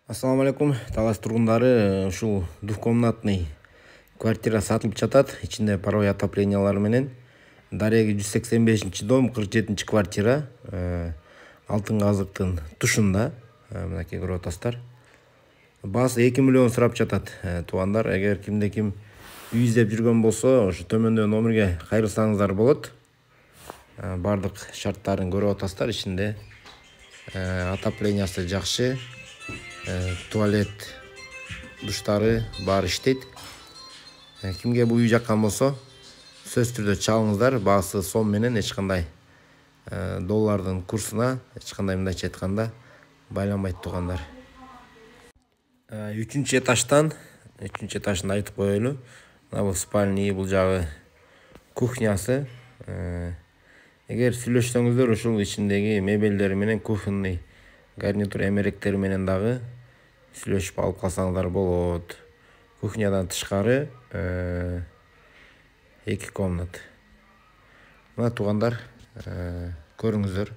Ассаламу алейкум, Талас тургундары. Ушул двухкомнатный квартира сатылып жатат. Ичинде паровой отоплениялар менен. Дареги 185 дом, 47 квартира. Алтын казыктын тушунда. Мынакей көрүп атасыздар. Баасы 2 миллион сурап жатат туугандар. Эгер кимде ким үй издеп жүргөн болсо, ошо төмөндө номерге кайрылсаңыздар болот. Бардык шарттарын көрүп атасыздар. Ичинде отоплениясы жакшы. Туалет, душтары бар иштейт. Кимге бул үй жаккан болсо, сөз түрдө чалыңыздар. Баасы сом менен эч кандай доллардын курсуна эч кандай мындайча айтканда байланбайт туугандар. 3-чү этаждан айтып коелу. Мына бул спальни, бул жагы кухнясы. Эгер сүйлөшсөңүздөр, ушул ичиндеги мебелдери менен кухонный гарнитур эмеректери менен дагы сүйлөшүп алып калсаңыздар болот. Кухнядан тышкары 2 комнат. Мына туугандар, көрүңүздөр.